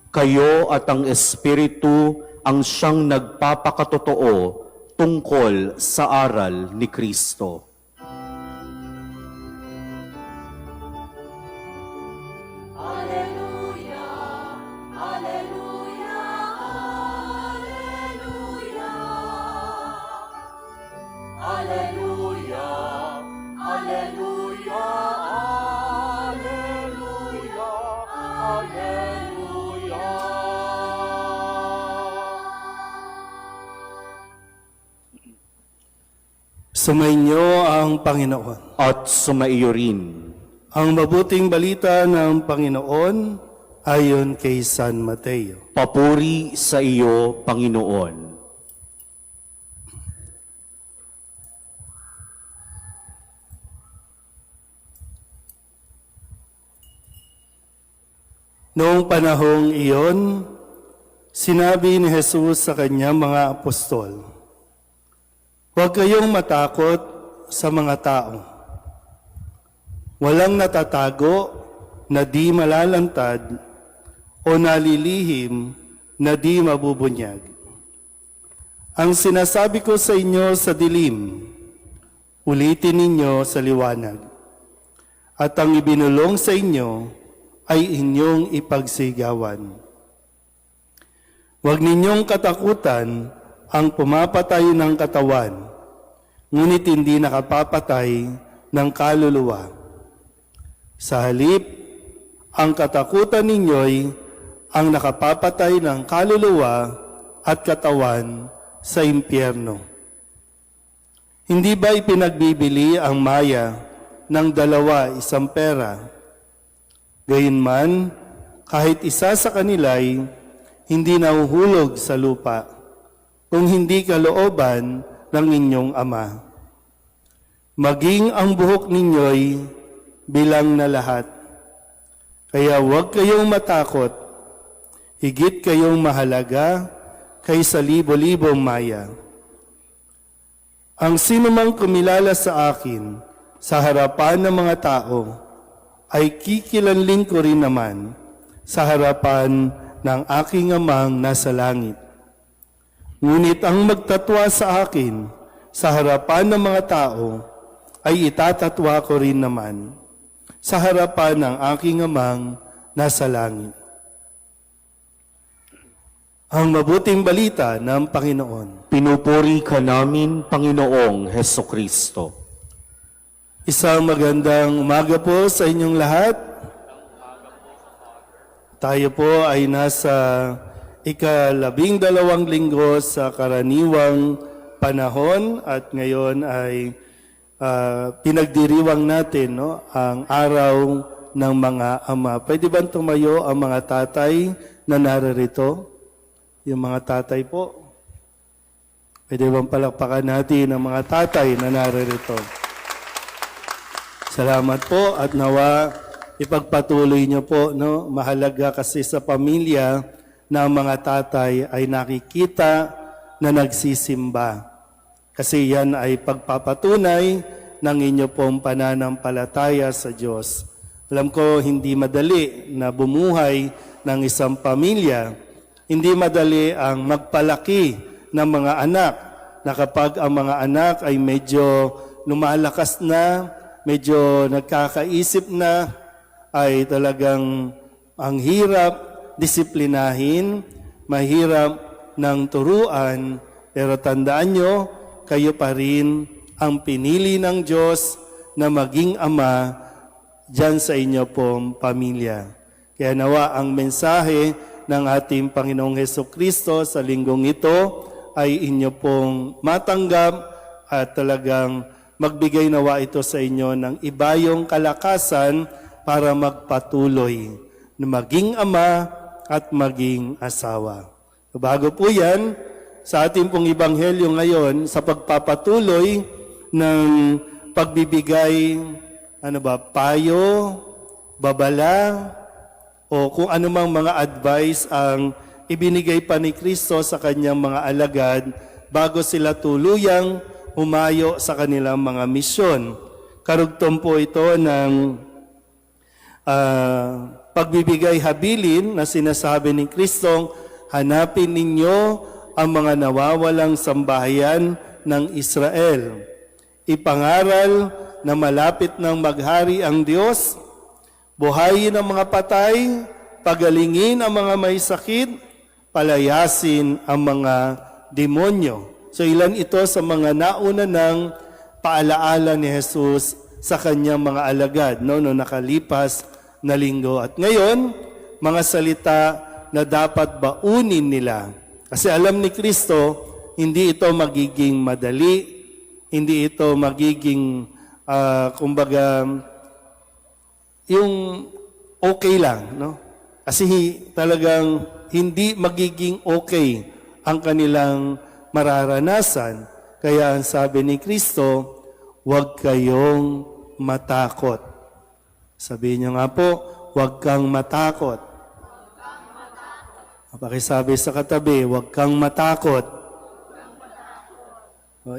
Kayo at ang Espiritu ang siyang nagpapakatotoo tungkol sa aral ni Kristo. Sumainyo ang Panginoon. At sumaiyo rin. Ang mabuting balita ng Panginoon ayon kay San Mateo. Papuri sa iyo, Panginoon. Noong panahong iyon, sinabi ni Jesus sa kanyang mga apostol, "Huwag kayong matakot sa mga tao. Walang natatago na di malalantad o nalilihim na di mabubunyag. Ang sinasabi ko sa inyo sa dilim, ulitin ninyo sa liwanag. At ang ibinulong sa inyo ay inyong ipagsigawan. Huwag ninyong katakutan ang pumapatay ng katawan, ngunit hindi nakapapatay ng kaluluwa. Sa halip, ang katakutan ninyo'y ang nakapapatay ng kaluluwa at katawan sa impyerno. Hindi ba ipinagbibili ang maya ng 2 pera? Gayunman, kahit isa sa kanila'y hindi nahuhulog sa lupa, kung hindi kalooban ng inyong Ama. Maging ang buhok ninyo'y bilang na lahat. Kaya huwag kayong matakot, higit kayong mahalaga kaysa libo-libong maya. Ang sinumang kumilala sa akin sa harapan ng mga tao, ay kikilanling ko rin naman sa harapan ng aking Amang nasa langit. Ngunit ang magtatwa sa akin sa harapan ng mga tao, ay itatatwa ko rin naman sa harapan ng aking Amang nasa langit." Ang mabuting balita ng Panginoon. Pinupuri ka namin, Panginoong Hesukristo. Isang magandang umaga po sa inyong lahat. Tayo po ay nasa ika-12 linggo sa karaniwang panahon at ngayon ay pinagdiriwang natin ang araw ng mga ama. Pwede ba tumayo ang mga tatay na naririto? Yung mga tatay po. Pwede bang palakpakan natin ang mga tatay na naririto? Salamat po at nawa ipagpatuloy niyo po. Mahalaga kasi sa pamilya na ang mga tatay ay nakikita na nagsisimba. Kasi yan ay pagpapatunay ng inyo pong pananampalataya sa Diyos. Alam ko hindi madali na bumuhay ng isang pamilya. Hindi madali ang magpalaki ng mga anak na kapag ang mga anak ay medyo lumalakas na, medyo nagkakaisip na, ay talagang ang hirap disiplinahin, mahirap ng turuan, pero tandaan nyo, kayo pa rin ang pinili ng Diyos na maging ama dyan sa inyo pong pamilya. Kaya nawa ang mensahe ng ating Panginoong Hesukristo sa linggong ito ay inyo pong matanggap at talagang magbigay nawa ito sa inyo ng ibayong kalakasan para magpatuloy na maging ama at maging asawa. Bago po yan, sa ating pong Ebanghelyo ngayon, sa pagpapatuloy ng pagbibigay, payo, babala, o kung anumang mga advice ang ibinigay pa ni Kristo sa kanyang mga alagad bago sila tuluyang humayo sa kanilang mga misyon. Karugtong po ito ng pagbibigay habilin na sinasabi ni Kristong, hanapin ninyo ang mga nawawalang sambahayan ng Israel. Ipangaral na malapit ng maghari ang Diyos, buhayin ang mga patay, pagalingin ang mga may sakit, palayasin ang mga demonyo. So ilan ito sa mga nauna ng paalaala ni Jesus sa kanyang mga alagad no nakalipas na linggo. At ngayon, mga salita na dapat baunin nila. Kasi alam ni Kristo, hindi ito magiging madali, hindi ito magiging, kumbaga, yung okay lang. No? Kasi talagang hindi magiging okay ang kanilang mararanasan. Kaya ang sabi ni Kristo, huwag kayong matakot. Sabihin niyo nga po, huwag kang matakot. Pakisabi sa katabi, huwag kang matakot.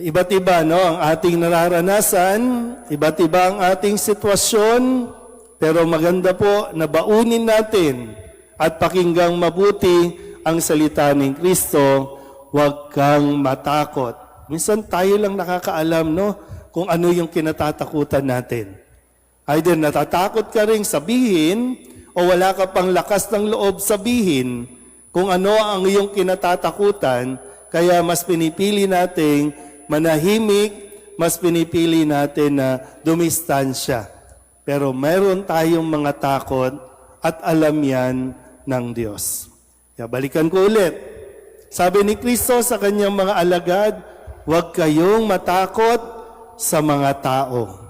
Iba't iba no, ang ating nararanasan, iba't iba ang ating sitwasyon, pero maganda po na baunin natin at pakinggang mabuti ang salita ng Kristo, huwag kang matakot. Minsan tayo lang nakakaalam no, kung ano yung kinatatakutan natin. Either natatakot ka ring sabihin o wala ka pang lakas ng loob sabihin kung ano ang iyong kinatatakutan, kaya mas pinipili nating manahimik, mas pinipili natin na dumistansya. Pero mayroon tayong mga takot at alam yan ng Diyos. Kaya balikan ko ulit. Sabi ni Kristo sa kanyang mga alagad, huwag kayong matakot sa mga tao.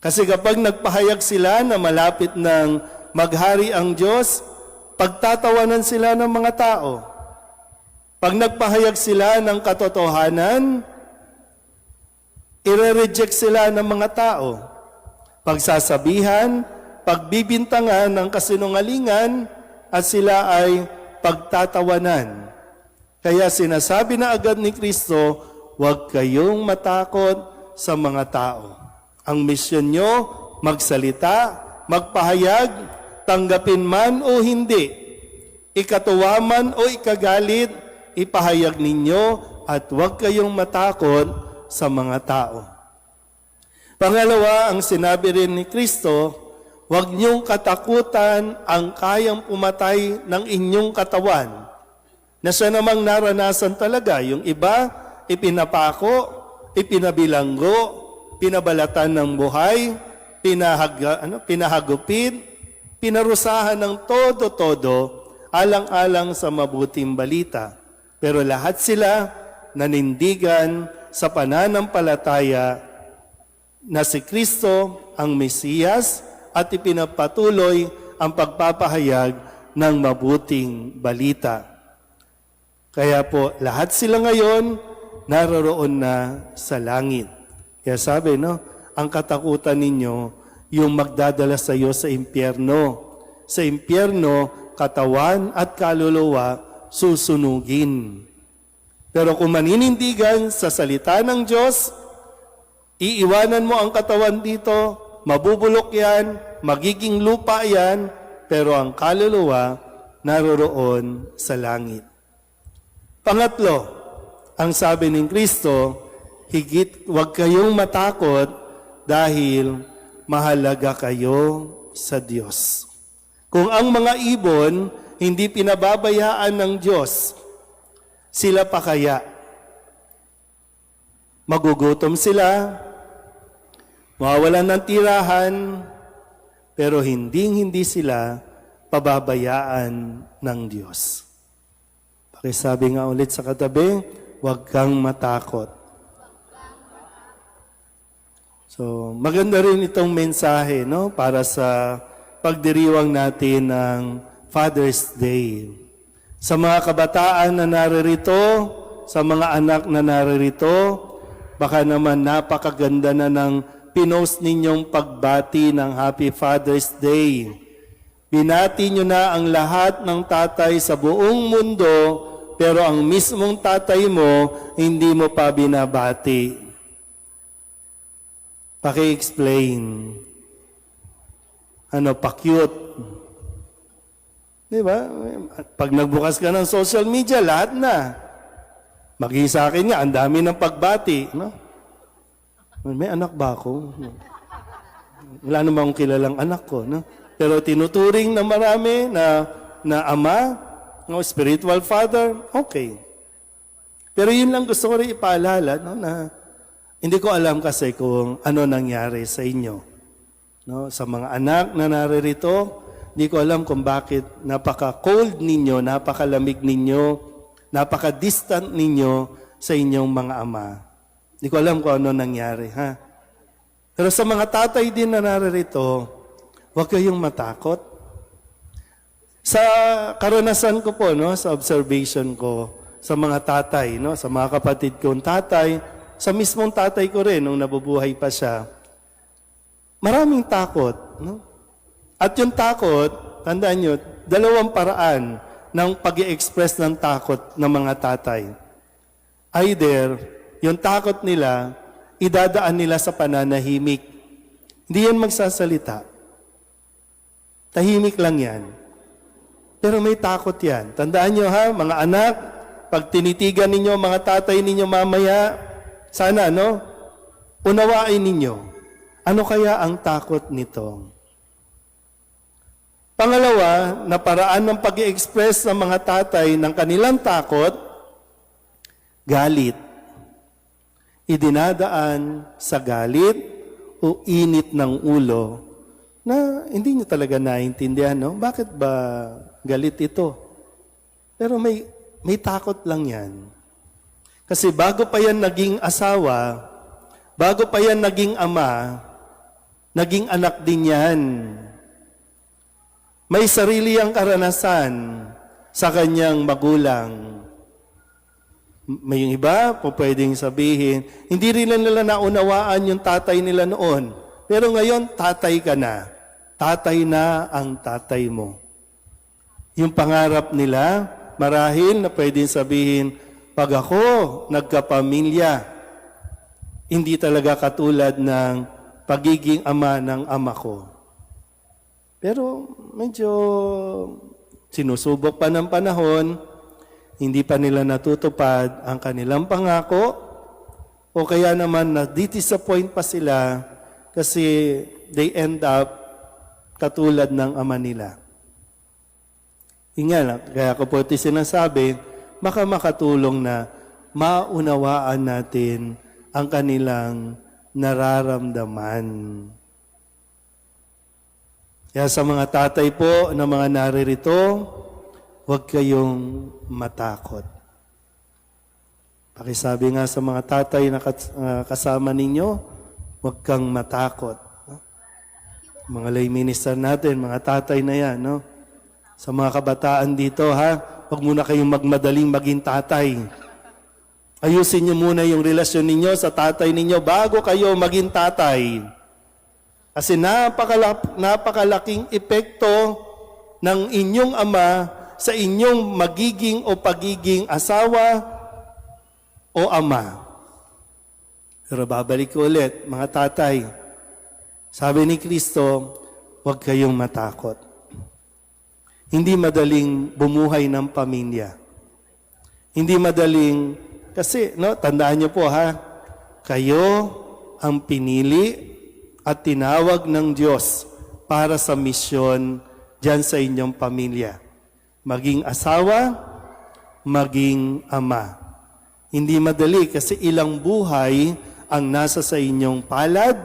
Kasi kapag nagpahayag sila na malapit ng maghari ang Diyos, pagtatawanan sila ng mga tao. Pag nagpahayag sila ng katotohanan, ire-reject sila ng mga tao. Pagsasabihan, pagbibintangan ng kasinungalingan, at sila ay pagtatawanan. Kaya sinasabi na agad ni Kristo, huwag kayong matakot sa mga tao. Ang misyon nyo, magsalita, magpahayag, tanggapin man o hindi, ikatuwa man o ikagalit, ipahayag ninyo at huwag kayong matakot sa mga tao. Pangalawa, ang sinabi rin ni Kristo, huwag niyong katakutan ang kayang pumatay ng inyong katawan, na siya namang naranasan talaga. Yung iba, ipinapako, ipinabilanggo, pinabalatan ng buhay, pinahagupit, pinarusahan ng todo-todo, alang-alang sa mabuting balita. Pero lahat sila nanindigan sa pananampalataya na si Kristo ang Mesiyas at ipinapatuloy ang pagpapahayag ng mabuting balita. Kaya po, lahat sila ngayon naroroon na sa langit. Kaya sabi, no, ang katakutan ninyo, yung magdadala sa iyo sa impyerno. Sa impyerno, katawan at kaluluwa susunugin. Pero kung maninindigan sa salita ng Diyos, iiwanan mo ang katawan dito, mabubulok yan, magiging lupa yan, pero ang kaluluwa naroroon sa langit. Pangatlo, ang sabi ng Kristo, higit huwag kayong matakot dahil mahalaga kayo sa Diyos. Kung ang mga ibon hindi pinababayaan ng Diyos, sila pa kaya? Magugutom sila, mawawalan ng tirahan, pero hindi sila pababayaan ng Diyos. Pakisabi nga ulit sa katabi, huwag kang matakot. So, maganda rin itong mensahe, no, para sa pagdiriwang natin ng Father's Day. Sa mga kabataan na naririto, sa mga anak na naririto, baka naman napakaganda na ng pinost ninyong pagbati ng Happy Father's Day. Binati nyo na ang lahat ng tatay sa buong mundo, pero ang mismong tatay mo, hindi mo pa binabati. Paki-explain. pa-cute. Di ba? Pag nagbukas ka ng social media, lahat na. Maging sa akin nga, ang dami ng pagbati. No? May anak ba ako? Wala namang kilalang anak ko. No? Pero tinuturing ng marami na ama, no, spiritual father, okay. Pero yun lang gusto ko rin ipaalala, no, na hindi ko alam kasi kung ano nangyari sa inyo. No, sa mga anak na naririto, hindi ko alam kung bakit napaka-cold ninyo, napakalamig ninyo, napaka-distant ninyo sa inyong mga ama. Hindi ko alam kung ano nangyari, ha? Pero sa mga tatay din na naririto, huwag kayong matakot. Sa karanasan ko po, no, sa observation ko, sa mga tatay, no, sa mga kapatid kong tatay, sa mismong tatay ko rin, nung nabubuhay pa siya, maraming takot, no? At yung takot, tandaan nyo, dalawang paraan ng pag-i-express ng takot ng mga tatay. Either, yung takot nila, idadaan nila sa pananahimik. Hindi yan magsasalita. Tahimik lang yan. Pero may takot yan. Tandaan nyo ha, mga anak, pag tinitigan ninyo, mga tatay ninyo mamaya, sana, no? Unawain ninyo. Ano kaya ang takot nito? Pangalawa, na paraan ng pag-i-express ng mga tatay ng kanilang takot, galit. Idinadaan sa galit o init ng ulo na hindi nyo talaga naintindihan, no? Bakit ba galit ito? Pero may takot lang yan. Kasi bago pa yan naging asawa, bago pa yan naging ama, naging anak din yan. May sarili ang karanasan sa kanyang magulang. May yung iba, po pwedeng sabihin, hindi rin nila naunawaan yung tatay nila noon. Pero ngayon, tatay ka na. Tatay na ang tatay mo. Yung pangarap nila, marahil na pwedeng sabihin, pag ako nagkapamilya, hindi talaga katulad ng pagiging ama ng ama ko. Pero medyo sinusubok pa ng panahon, hindi pa nila natutupad ang kanilang pangako, o kaya naman na-disappoint pa sila kasi they end up katulad ng ama nila. Ingat, kaya ko po ito sinasabi, makatulong na maunawaan natin ang kanilang nararamdaman. Kaya sa mga tatay po na mga naririto, huwag kayong matakot. Pakisabi nga sa mga tatay na kasama ninyo, huwag kang matakot. Mga lay minister natin, mga tatay na yan, no? Sa mga kabataan dito, ha? Huwag muna kayong magmadaling maging tatay. Ayusin niyo muna yung relasyon ninyo sa tatay ninyo bago kayo maging tatay. Kasi napakalaking epekto ng inyong ama sa inyong magiging o pagiging asawa o ama. Pero babalik ko ulit, mga tatay. Sabi ni Kristo, huwag kayong matakot. Hindi madaling bumuhay ng pamilya. Hindi madaling, kasi, no, tandaan niyo po ha, kayo ang pinili at tinawag ng Diyos para sa misyon dyan sa inyong pamilya. Maging asawa, maging ama. Hindi madali kasi ilang buhay ang nasa sa inyong palad,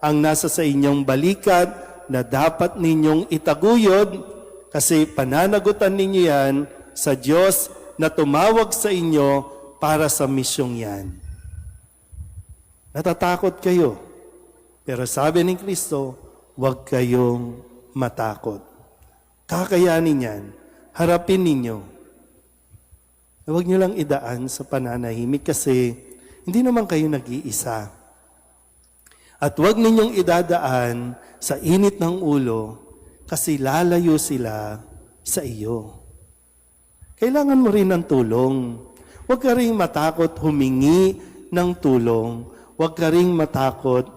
ang nasa sa inyong balikat na dapat ninyong itaguyod kasi pananagutan ninyo yan sa Diyos na tumawag sa inyo para sa misyong yan. Natatakot kayo. Pero sabi ni Kristo, huwag kayong matakot. Kakayanin yan. Harapin ninyo. Huwag nyo lang idaan sa pananahimik kasi hindi naman kayo nag-iisa. At huwag ninyong idadaan sa init ng ulo kasi lalayo sila sa iyo. Kailangan mo rin ng tulong. Huwag ka rin matakot humingi ng tulong. Huwag ka rin matakot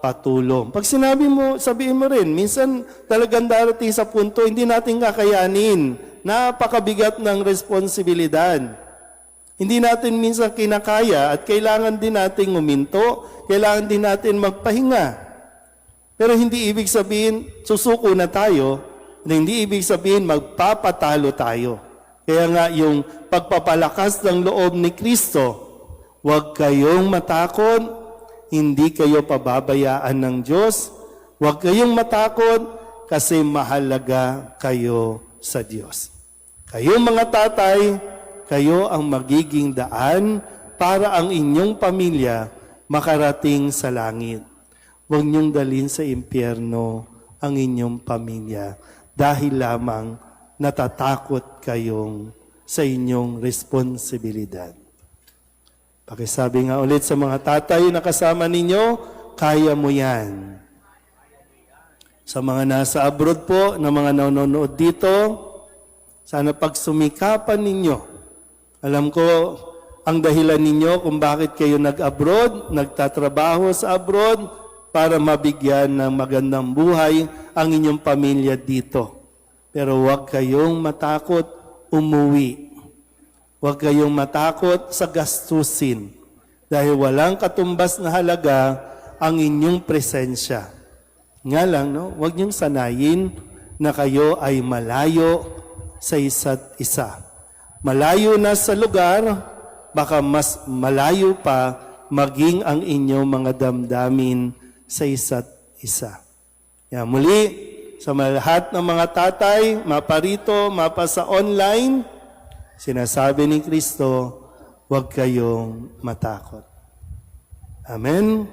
pagpapatulong. Pag sinabi mo, sabihin mo rin, minsan talagang darating sa punto, hindi natin kakayanin. Napakabigat ng responsibilidad. Hindi natin minsan kinakaya at kailangan din natin uminto, kailangan din natin magpahinga. Pero hindi ibig sabihin, susuko na tayo, hindi ibig sabihin, magpapatalo tayo. Kaya nga yung pagpapalakas ng loob ni Kristo, huwag kayong matakot, hindi kayo pababayaan ng Diyos, huwag kayong matakot kasi mahalaga kayo sa Diyos. Kayong mga tatay, kayo ang magiging daan para ang inyong pamilya makarating sa langit. Huwag niyong dalhin sa impyerno ang inyong pamilya dahil lamang natatakot kayong sa inyong responsibilidad. Pakisabi nga ulit sa mga tatay na kasama ninyo, kaya mo yan. Sa mga nasa abroad po, na mga nanonood dito, sana pagsumikapan ninyo. Alam ko, ang dahilan ninyo kung bakit kayo nag-abroad, nagtatrabaho sa abroad, para mabigyan ng magandang buhay ang inyong pamilya dito. Pero huwag kayong matakot umuwi. Huwag kayong matakot sa gastusin dahil walang katumbas na halaga ang inyong presensya. Nga lang, no? Huwag niyong sanayin na kayo ay malayo sa isa't isa. Malayo na sa lugar, baka mas malayo pa maging ang inyong mga damdamin sa isa't isa. Kaya muli, sa lahat ng mga tatay, mapa rito, mapa sa online, sinasabi ni Kristo, huwag kayong matakot. Amen.